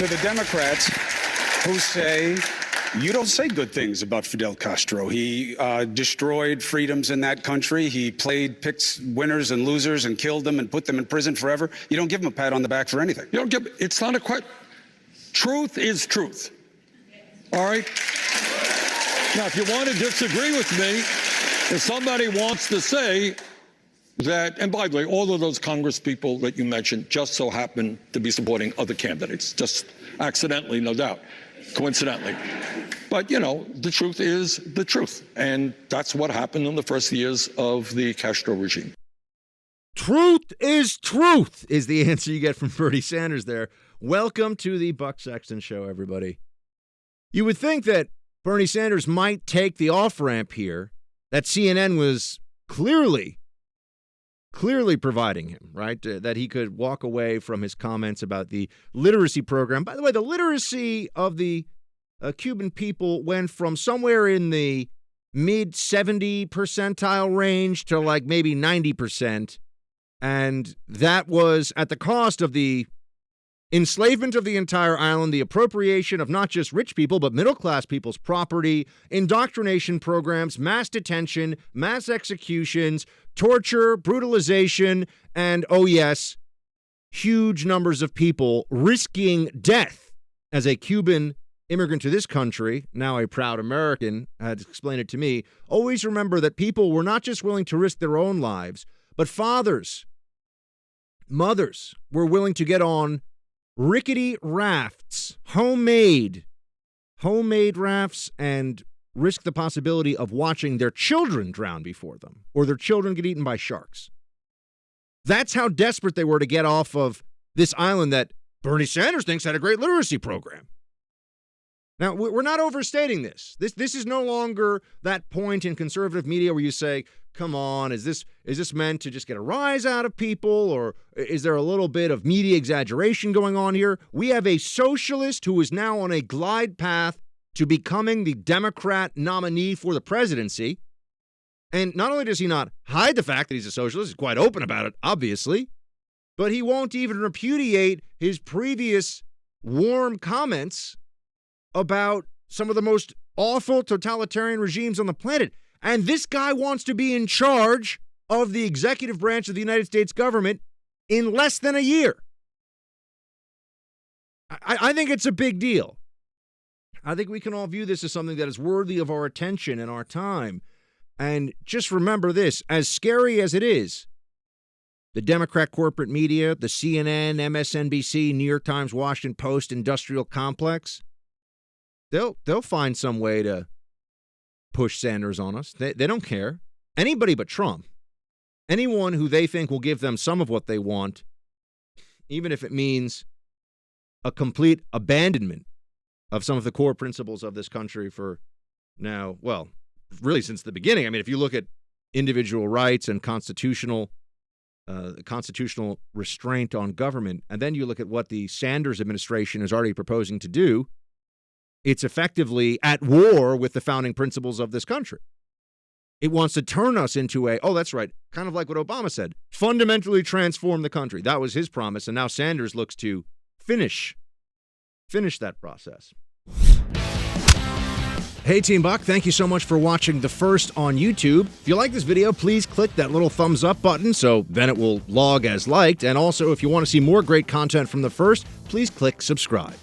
to the Democrats who say, you don't say good things about Fidel Castro. He destroyed freedoms in that country. He picked winners and losers and killed them and put them in prison forever. You don't give him a pat on the back for anything. You don't give, it's not a question. Truth is truth. All right? Now, if you want to disagree with me, if somebody wants to say that, and by the way, all of those Congress people that you mentioned just so happen to be supporting other candidates, just accidentally, no doubt, coincidentally. But, you know, the truth is the truth. And that's what happened in the first years of the Castro regime. Truth is the answer you get from Bernie Sanders there. Welcome to the Buck Sexton Show, everybody. You would think that Bernie Sanders might take the off-ramp here that CNN was clearly providing him, right? That he could walk away from his comments about the literacy program. By the way, the literacy of the Cuban people went from somewhere in the mid-70 percentile range to like maybe 90%. And that was at the cost of the enslavement of the entire island, the appropriation of not just rich people, but middle-class people's property, indoctrination programs, mass detention, mass executions, torture, brutalization, and, oh yes, huge numbers of people risking death. As a Cuban immigrant to this country, now a proud American, had explained it to me, always remember that people were not just willing to risk their own lives, but fathers, mothers were willing to get on rickety rafts, homemade rafts, and risk the possibility of watching their children drown before them or their children get eaten by sharks. That's how desperate they were to get off of this island that Bernie Sanders thinks had a great literacy program. Now, we're not overstating this. This is no longer that point in conservative media where you say, come on, is this meant to just get a rise out of people, or is there a little bit of media exaggeration going on here? We have a socialist who is now on a glide path to becoming the Democrat nominee for the presidency. And not only does he not hide the fact that he's a socialist, he's quite open about it, obviously, but he won't even repudiate his previous warm comments about some of the most awful totalitarian regimes on the planet. And this guy wants to be in charge of the executive branch of the United States government in less than a year. I think it's a big deal. I think we can all view this as something that is worthy of our attention and our time. And just remember this, as scary as it is, the Democrat corporate media, the CNN, MSNBC, New York Times, Washington Post industrial complex, they'll find some way to push Sanders on us. They don't care. Anybody but Trump. Anyone who they think will give them some of what they want, even if it means a complete abandonment of some of the core principles of this country for now, well, really since the beginning. I mean, if you look at individual rights and constitutional restraint on government, and then you look at what the Sanders administration is already proposing to do, it's effectively at war with the founding principles of this country. It wants to turn us into that's right, kind of like what Obama said, fundamentally transform the country. That was his promise, and now Sanders looks to finish that process. Hey, Team Buck, thank you so much for watching The First on YouTube. If you like this video, please click that little thumbs up button so then it will log as liked. And also, if you want to see more great content from The First, please click subscribe.